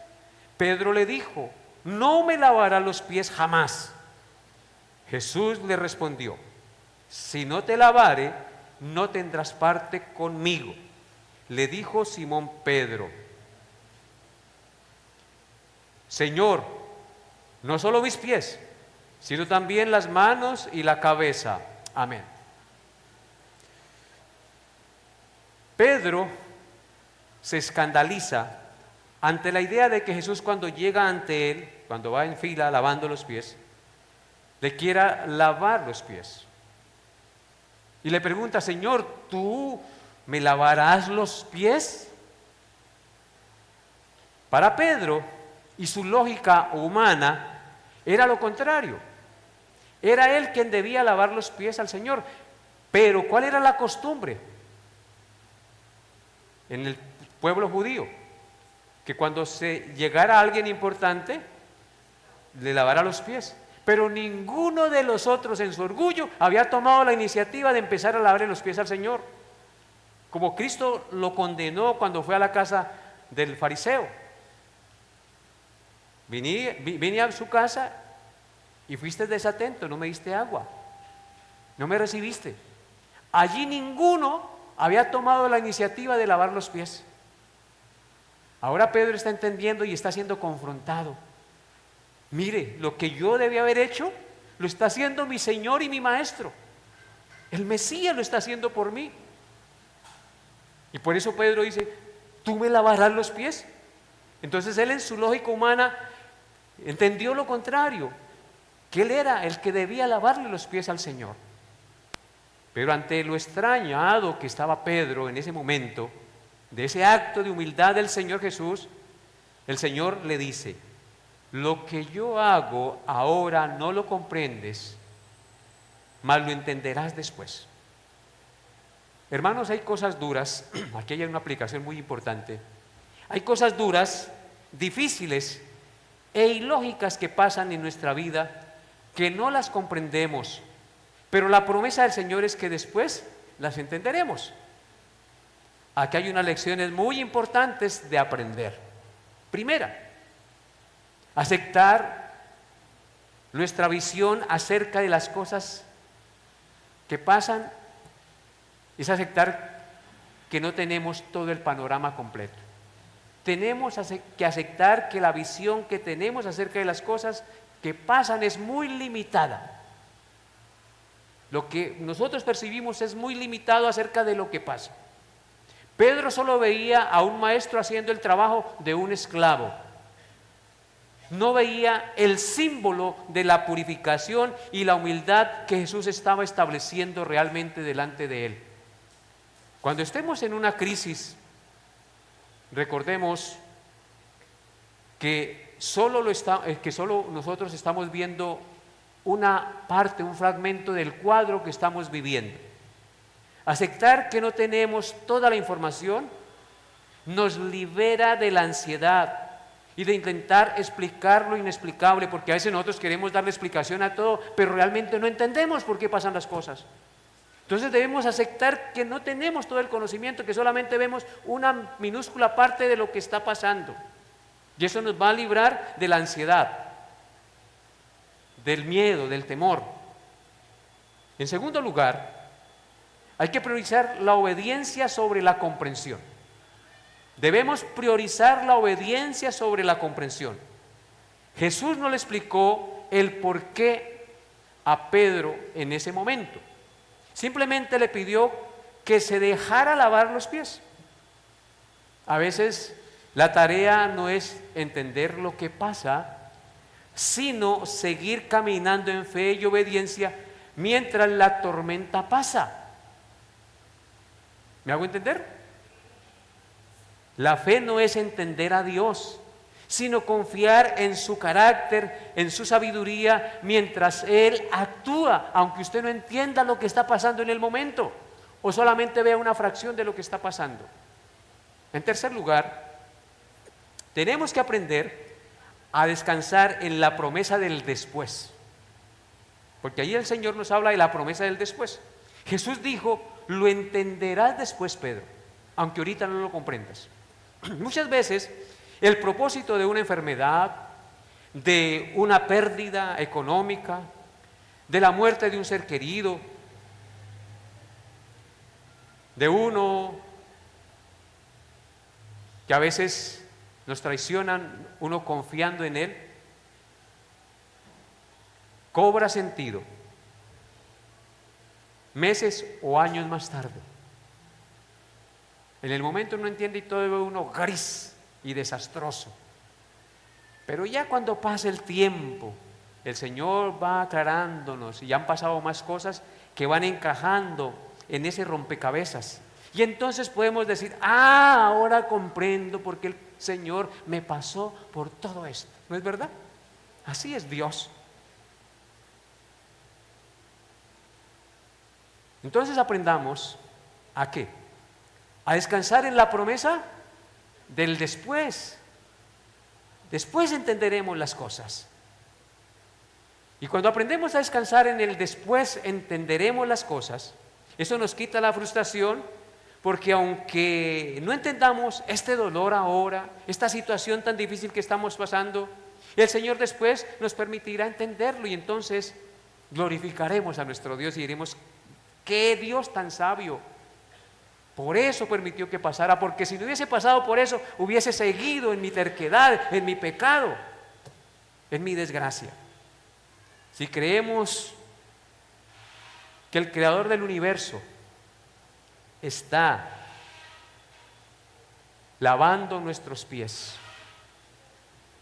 Pedro le dijo: no me lavarás los pies jamás. Jesús le respondió: si no te lavare, no tendrás parte conmigo. Le dijo Simón Pedro: Señor, no solo mis pies, sino también las manos y la cabeza. Amén. Pedro se escandaliza ante la idea de que Jesús, cuando llega ante él, cuando va en fila lavando los pies, le quiera lavar los pies. Y le pregunta: Señor, ¿tú me lavarás los pies? Para Pedro y su lógica humana era lo contrario. Era él quien debía lavar los pies al Señor. Pero ¿cuál era la costumbre en el pueblo judío? Que cuando se llegara alguien importante, le lavara los pies. Pero ninguno de los otros en su orgullo había tomado la iniciativa de empezar a lavarle los pies al Señor, como Cristo lo condenó cuando fue a la casa del fariseo. Vine a su casa y fuiste desatento, no me diste agua, no me recibiste. Allí ninguno había tomado la iniciativa de lavar los pies. Ahora Pedro está entendiendo y está siendo confrontado. Mire, lo que yo debía haber hecho, lo está haciendo mi Señor y mi Maestro. El Mesías lo está haciendo por mí. Y por eso Pedro dice, ¿tú me lavarás los pies? Entonces él en su lógica humana entendió lo contrario, que él era el que debía lavarle los pies al Señor. Pero ante lo extrañado que estaba Pedro en ese momento, de ese acto de humildad del Señor Jesús, el Señor le dice, lo que yo hago ahora no lo comprendes, mas lo entenderás después. Hermanos, hay cosas duras, aquí hay una aplicación muy importante, hay cosas duras, difíciles e ilógicas que pasan en nuestra vida que no las comprendemos, pero la promesa del Señor es que después las entenderemos. Aquí hay unas lecciones muy importantes de aprender. Primera, aceptar nuestra visión acerca de las cosas que pasan es aceptar que no tenemos todo el panorama completo. Tenemos que aceptar que la visión que tenemos acerca de las cosas que pasan es muy limitada. Lo que nosotros percibimos es muy limitado acerca de lo que pasa. Pedro solo veía a un maestro haciendo el trabajo de un esclavo. No veía el símbolo de la purificación y la humildad que Jesús estaba estableciendo realmente delante de él. Cuando estemos en una crisis, recordemos que solo nosotros estamos viendo una parte, un fragmento del cuadro que estamos viviendo. Aceptar que no tenemos toda la información nos libera de la ansiedad y de intentar explicar lo inexplicable, porque a veces nosotros queremos darle explicación a todo, pero realmente no entendemos por qué pasan las cosas. Entonces debemos aceptar que no tenemos todo el conocimiento, que solamente vemos una minúscula parte de lo que está pasando. Y eso nos va a librar de la ansiedad, del miedo, del temor. En segundo lugar, hay que priorizar la obediencia sobre la comprensión. Debemos priorizar la obediencia sobre la comprensión. Jesús no le explicó el por qué a Pedro en ese momento. Simplemente le pidió que se dejara lavar los pies. A veces la tarea no es entender lo que pasa, sino seguir caminando en fe y obediencia mientras la tormenta pasa. ¿Me hago entender? La fe no es entender a Dios, sino confiar en su carácter, en su sabiduría, mientras Él actúa, aunque usted no entienda lo que está pasando en el momento, o solamente vea una fracción de lo que está pasando. En tercer lugar, tenemos que aprender a descansar en la promesa del después, porque ahí el Señor nos habla de la promesa del después. Jesús dijo, lo entenderás después, Pedro, aunque ahorita no lo comprendas. Muchas veces el propósito de una enfermedad, de una pérdida económica, de la muerte de un ser querido, de uno que a veces nos traicionan, uno confiando en él, cobra sentido meses o años más tarde. En el momento uno entiende y todo ve uno gris y desastroso. Pero ya cuando pasa el tiempo, el Señor va aclarándonos y ya han pasado más cosas que van encajando en ese rompecabezas. Y entonces podemos decir, ahora comprendo por qué el Señor me pasó por todo esto. ¿No es verdad? Así es Dios. Entonces aprendamos ¿a qué? A descansar en la promesa del después. Después entenderemos las cosas. Y cuando aprendemos a descansar en el después, entenderemos las cosas. Eso nos quita la frustración, porque aunque no entendamos este dolor ahora, esta situación tan difícil que estamos pasando, el Señor después nos permitirá entenderlo y entonces glorificaremos a nuestro Dios y diremos: ¡qué Dios tan sabio! Por eso permitió que pasara, porque si no hubiese pasado por eso, hubiese seguido en mi terquedad, en mi pecado, en mi desgracia. Si creemos que el Creador del universo está lavando nuestros pies,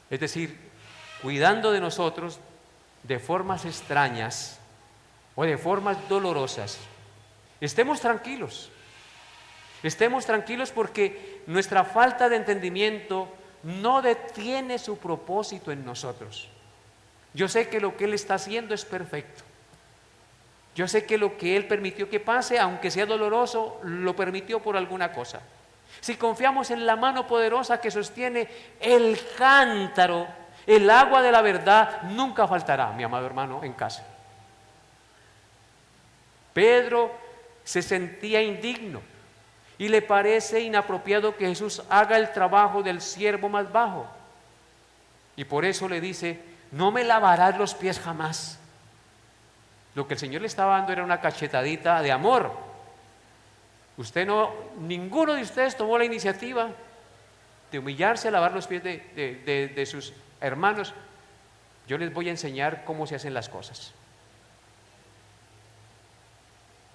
es decir, cuidando de nosotros de formas extrañas o de formas dolorosas, estemos tranquilos. Estemos tranquilos porque nuestra falta de entendimiento no detiene su propósito en nosotros. Yo sé que lo que Él está haciendo es perfecto. Yo sé que lo que Él permitió que pase, aunque sea doloroso, lo permitió por alguna cosa. Si confiamos en la mano poderosa que sostiene el cántaro, el agua de la verdad nunca faltará, mi amado hermano, en casa. Pedro se sentía indigno y le parece inapropiado que Jesús haga el trabajo del siervo más bajo. Y por eso le dice: no me lavarás los pies jamás. Lo que el Señor le estaba dando era una cachetadita de amor. Ninguno de ustedes tomó la iniciativa de humillarse a lavar los pies de sus hermanos. Yo les voy a enseñar cómo se hacen las cosas.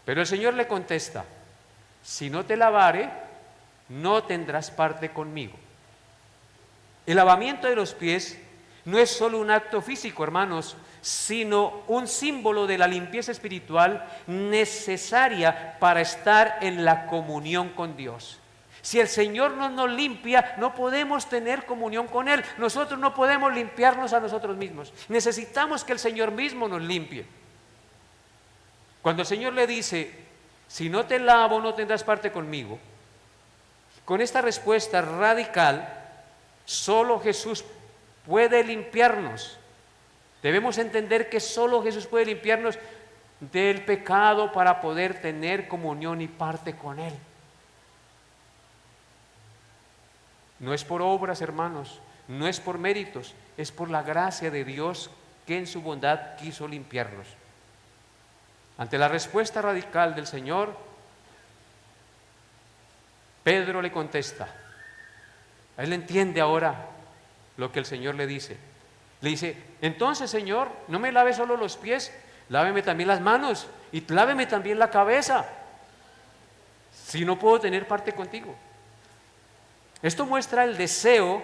Pero el Señor le contesta: si no te lavare, no tendrás parte conmigo. El lavamiento de los pies no es solo un acto físico, hermanos, sino un símbolo de la limpieza espiritual necesaria para estar en la comunión con Dios. Si el Señor no nos limpia, no podemos tener comunión con Él. Nosotros no podemos limpiarnos a nosotros mismos. Necesitamos que el Señor mismo nos limpie. Cuando el Señor le dice: si no te lavo, no tendrás parte conmigo, con esta respuesta radical, solo Jesús puede limpiarnos. Debemos entender que solo Jesús puede limpiarnos del pecado para poder tener comunión y parte con Él. No es por obras, hermanos, no es por méritos, es por la gracia de Dios que en su bondad quiso limpiarnos. Ante la respuesta radical del Señor, Pedro le contesta. Él entiende ahora lo que el Señor le dice. Le dice: entonces, Señor, no me lave solo los pies, láveme también las manos y láveme también la cabeza, si no puedo tener parte contigo. Esto muestra el deseo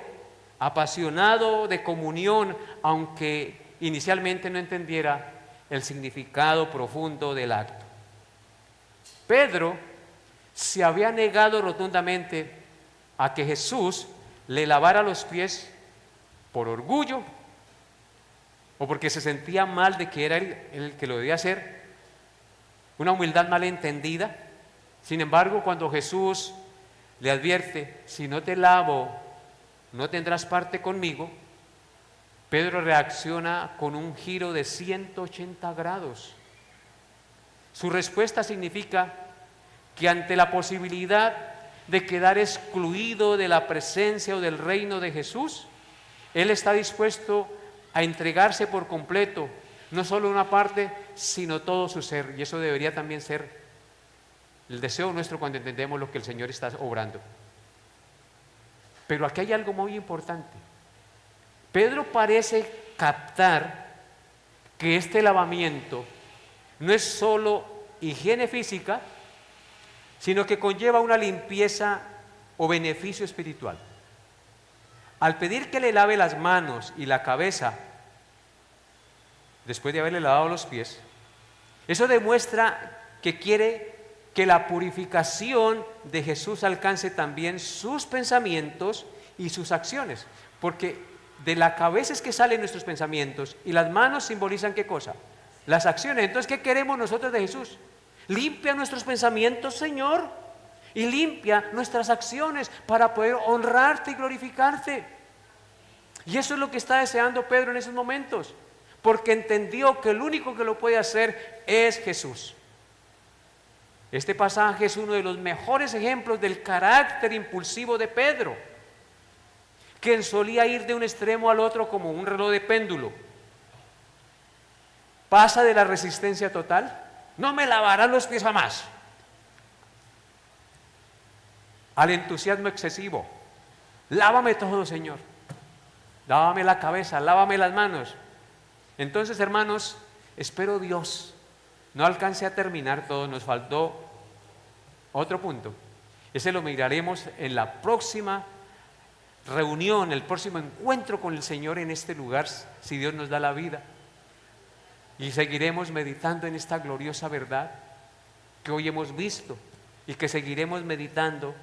apasionado de comunión, aunque inicialmente no entendiera el significado profundo del acto. Pedro se había negado rotundamente a que Jesús le lavara los pies por orgullo o porque se sentía mal de que era el que lo debía hacer, una humildad malentendida. Sin embargo, cuando Jesús le advierte: si no te lavo, no tendrás parte conmigo, Pedro reacciona con un giro de 180 grados. Su respuesta significa que ante la posibilidad de quedar excluido de la presencia o del reino de Jesús, él está dispuesto a entregarse por completo, no solo una parte, sino todo su ser. Y eso debería también ser el deseo nuestro cuando entendemos lo que el Señor está obrando. Pero aquí hay algo muy importante. Pedro parece captar que este lavamiento no es solo higiene física, sino que conlleva una limpieza o beneficio espiritual. Al pedir que le lave las manos y la cabeza, después de haberle lavado los pies, eso demuestra que quiere que la purificación de Jesús alcance también sus pensamientos y sus acciones, porque de la cabeza es que salen nuestros pensamientos y las manos simbolizan ¿qué cosa? Las acciones. Entonces, ¿qué queremos nosotros de Jesús? Limpia nuestros pensamientos, Señor, y limpia nuestras acciones para poder honrarte y glorificarte. Y eso es lo que está deseando Pedro en esos momentos, porque entendió que el único que lo puede hacer es Jesús. Este pasaje es uno de los mejores ejemplos del carácter impulsivo de Pedro, quien solía ir de un extremo al otro como un reloj de péndulo. Pasa de la resistencia total, no me lavarán los pies jamás, al entusiasmo excesivo. Lávame todo, Señor. Lávame la cabeza, lávame las manos. Entonces, hermanos, espero Dios no alcance a terminar todo. Nos faltó otro punto. Ese lo miraremos en la próxima reunión, el próximo encuentro con el Señor en este lugar, si Dios nos da la vida. Y seguiremos meditando en esta gloriosa verdad que hoy hemos visto y que seguiremos meditando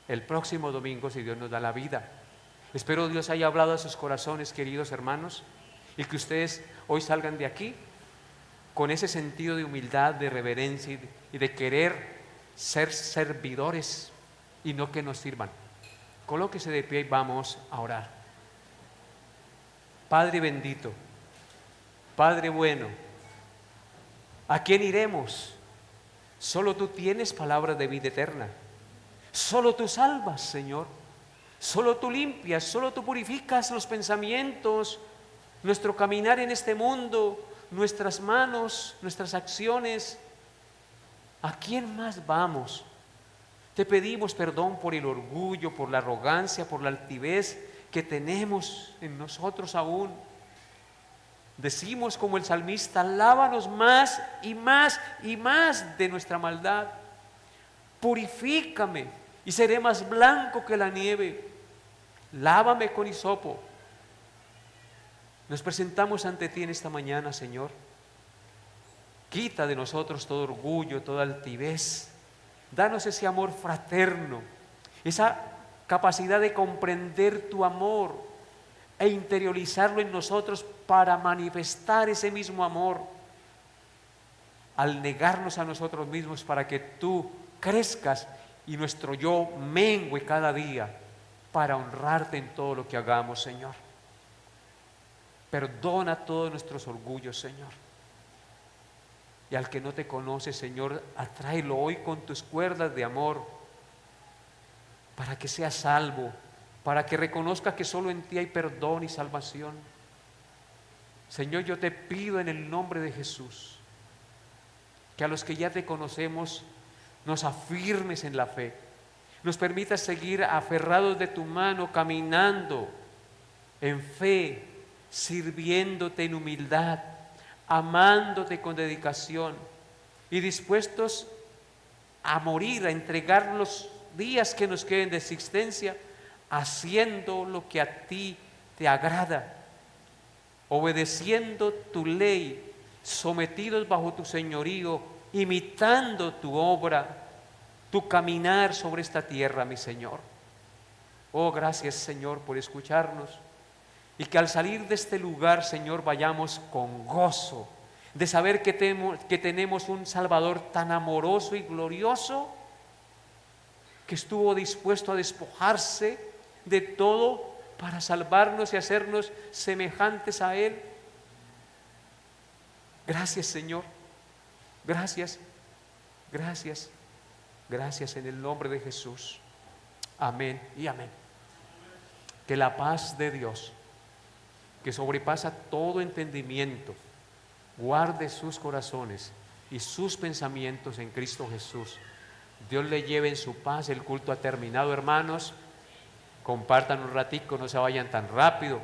el próximo domingo, si Dios nos da la vida. Espero Dios haya hablado a sus corazones, queridos hermanos, y que ustedes hoy salgan de aquí con ese sentido de humildad, de reverencia y de querer ser servidores y no que nos sirvan. Colóquese de pie y vamos a orar. Padre bendito, Padre bueno, ¿a quién iremos? Solo tú tienes palabras de vida eterna. Solo tú salvas, Señor. Solo tú limpias, solo tú purificas los pensamientos, nuestro caminar en este mundo, nuestras manos, nuestras acciones. ¿A quién más vamos? Te pedimos perdón por el orgullo, por la arrogancia, por la altivez que tenemos en nosotros aún. Decimos como el salmista: lávanos más y más y más de nuestra maldad. Purifícame y seré más blanco que la nieve. Lávame con hisopo. Nos presentamos ante ti en esta mañana, Señor. Quita de nosotros todo orgullo, toda altivez. Danos ese amor fraterno, esa capacidad de comprender tu amor e interiorizarlo en nosotros para manifestar ese mismo amor al negarnos a nosotros mismos, para que tú crezcas y nuestro yo mengue cada día para honrarte en todo lo que hagamos, Señor. Perdona todos nuestros orgullos, Señor. Y al que no te conoce, Señor, atráelo hoy con tus cuerdas de amor para que sea salvo, para que reconozca que solo en ti hay perdón y salvación. Señor, yo te pido en el nombre de Jesús que a los que ya te conocemos nos afirmes en la fe, nos permitas seguir aferrados de tu mano, caminando en fe, sirviéndote en humildad, amándote con dedicación y dispuestos a morir, a entregar los días que nos queden de existencia, haciendo lo que a ti te agrada, obedeciendo tu ley, sometidos bajo tu señorío, imitando tu obra, tu caminar sobre esta tierra, mi Señor. Oh, gracias, Señor, por escucharnos. Y que al salir de este lugar, Señor, vayamos con gozo de saber que tenemos un Salvador tan amoroso y glorioso, que estuvo dispuesto a despojarse de todo para salvarnos y hacernos semejantes a Él. Gracias, Señor. Gracias, gracias, gracias en el nombre de Jesús. Amén y amén. Que la paz de Dios, que sobrepasa todo entendimiento, guarde sus corazones y sus pensamientos en Cristo Jesús. Dios le lleve en su paz. El culto ha terminado, hermanos. Compartan un ratico, no se vayan tan rápido.